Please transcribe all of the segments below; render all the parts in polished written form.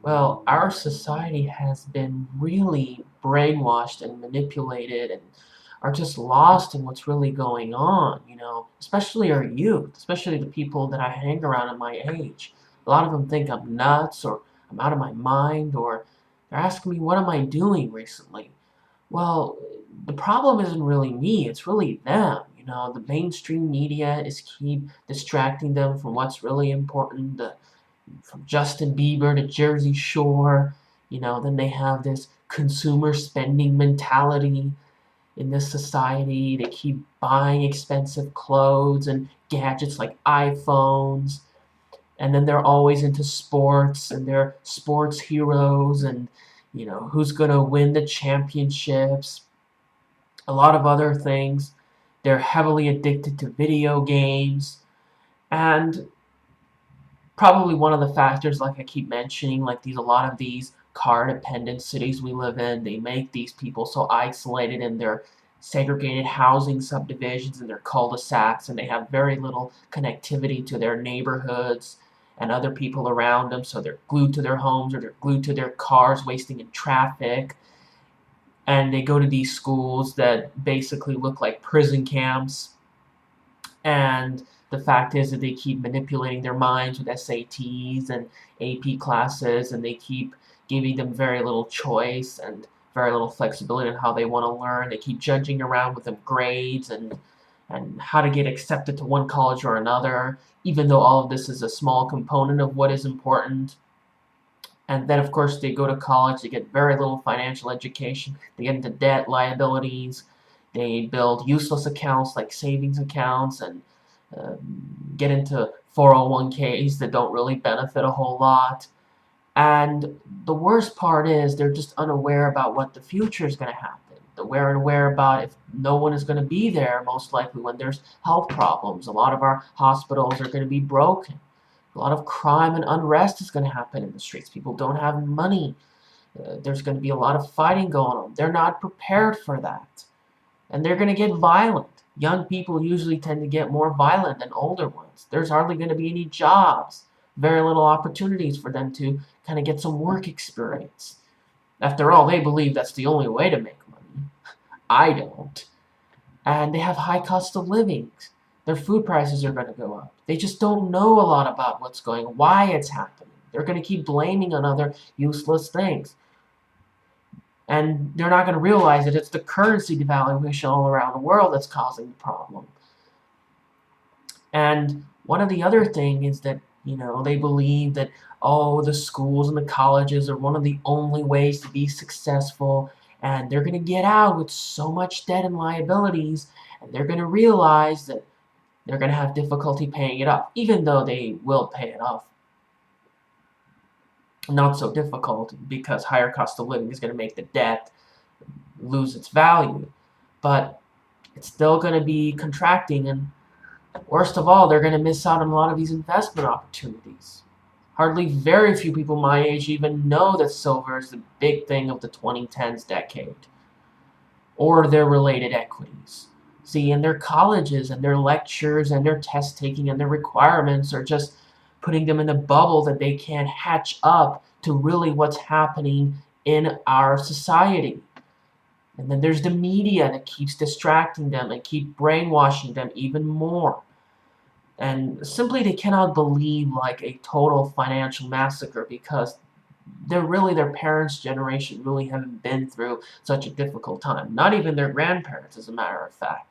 Well, our society has been really brainwashed and manipulated and are just lost in what's really going on, especially our youth, especially the people that I hang around at my age. A lot of them think I'm nuts or I'm out of my mind or they're asking me, what am I doing recently? Well, the problem isn't really me, it's really them. The mainstream media is keep distracting them from what's really important. From Justin Bieber to Jersey Shore. Then they have this consumer spending mentality in this society. They keep buying expensive clothes and gadgets like iPhones. And then they're always into sports and they're sports heroes and who's going to win the championships, a lot of other things. They're heavily addicted to video games. And probably one of the factors, like I keep mentioning, like a lot of these car-dependent cities we live in, they make these people so isolated in their segregated housing subdivisions and their cul-de-sacs, and they have very little connectivity to their neighborhoods and other people around them, so they're glued to their homes or they're glued to their cars, wasting in traffic. And they go to these schools that basically look like prison camps, and the fact is that they keep manipulating their minds with SATs and AP classes, and they keep giving them very little choice and very little flexibility in how they want to learn. They keep judging around with them grades and how to get accepted to one college or another, even though all of this is a small component of what is important. And then, of course, they go to college, they get very little financial education, they get into debt, liabilities, they build useless accounts like savings accounts and get into 401ks that don't really benefit a whole lot. And the worst part is they're just unaware about what the future is going to happen. They're unaware about if no one is going to be there, most likely when there's health problems. A lot of our hospitals are going to be broken. A lot of crime and unrest is going to happen in the streets. People don't have money. There's going to be a lot of fighting going on. They're not prepared for that. And they're going to get violent. Young people usually tend to get more violent than older ones. There's hardly going to be any jobs, very little opportunities for them to kind of get some work experience. After all, they believe that's the only way to make money. I don't. And they have high cost of living. Their food prices are going to go up. They just don't know a lot about what's going on, why it's happening. They're going to keep blaming on other useless things. And they're not going to realize that it's the currency devaluation all around the world that's causing the problem. And one of the other thing is that, they believe that, oh, the schools and the colleges are one of the only ways to be successful, and they're going to get out with so much debt and liabilities, and they're going to realize that they're going to have difficulty paying it off, even though they will pay it off. Not so difficult because higher cost of living is going to make the debt lose its value. But it's still going to be contracting, and worst of all, they're going to miss out on a lot of these investment opportunities. Hardly very few people my age even know that silver is the big thing of the 2010s decade, or their related equities. See, in their colleges and their lectures and their test taking and their requirements are just putting them in a bubble that they can't hatch up to really what's happening in our society. And then there's the media that keeps distracting them and keep brainwashing them even more. And simply they cannot believe like a total financial massacre because their parents' generation really haven't been through such a difficult time. Not even their grandparents, as a matter of fact.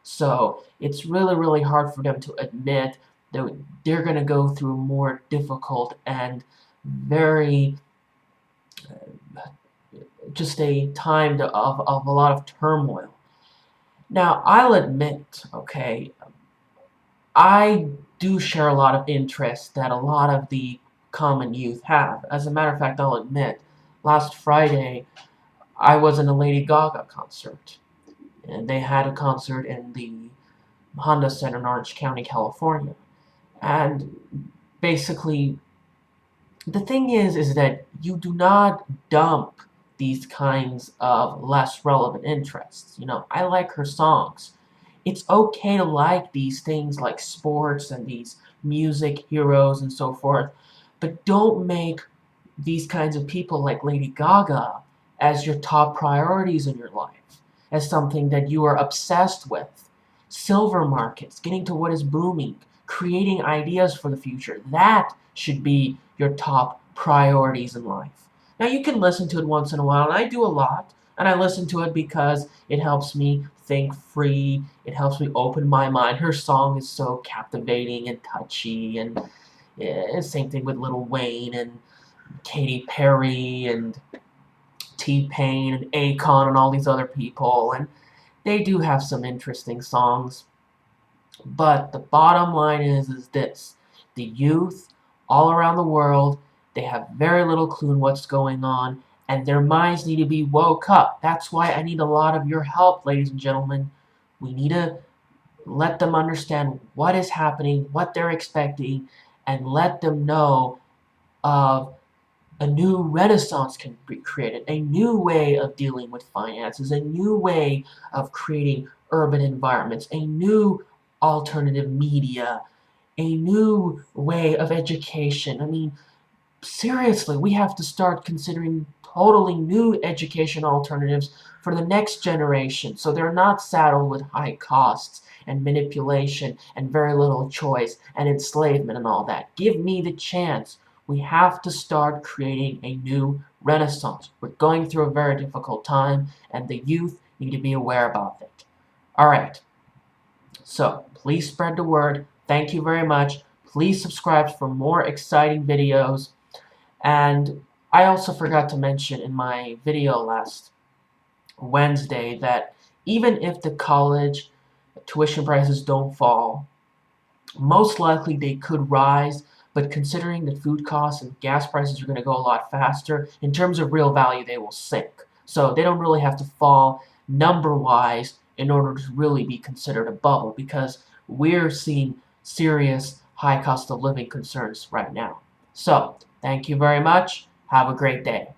So it's really, really hard for them to admit that they're going to go through more difficult and very just a time of a lot of turmoil. Now, I'll admit, okay, I do share a lot of interests that a lot of the common youth have. As a matter of fact, I'll admit, last Friday I was in a Lady Gaga concert. And they had a concert in the Honda Center in Orange County, California. And basically, the thing is that you do not dump these kinds of less relevant interests. I like her songs. It's okay to like these things like sports and these music heroes and so forth, but don't make these kinds of people like Lady Gaga as your top priorities in your life, as something that you are obsessed with. Silver markets, getting to what is booming, creating ideas for the future. That should be your top priorities in life. Now, you can listen to it once in a while, and I do a lot, and I listen to it because it helps me think free. It helps me open my mind. Her song is so captivating and touchy, and same thing with Lil Wayne and Katy Perry and T-Pain and Akon and all these other people, and they do have some interesting songs. But the bottom line is this: the youth all around the world, they have very little clue in what's going on, and their minds need to be woke up. That's why I need a lot of your help, ladies and gentlemen. We need to let them understand what is happening, what they're expecting, and let them know of a new renaissance can be created, a new way of dealing with finances, a new way of creating urban environments, a new alternative media, a new way of education. I mean, seriously, we have to start considering totally new education alternatives for the next generation so they're not saddled with high costs and manipulation and very little choice and enslavement and all that. Give me the chance. We have to start creating a new renaissance. We're going through a very difficult time, and the youth need to be aware about it. All right, so please spread the word. Thank you very much. Please subscribe for more exciting videos. And I also forgot to mention in my video last Wednesday that even if the college tuition prices don't fall, most likely they could rise, but considering that food costs and gas prices are going to go a lot faster, in terms of real value, they will sink. So they don't really have to fall number-wise in order to really be considered a bubble, because we're seeing serious high cost of living concerns right now. So, thank you very much. Have a great day.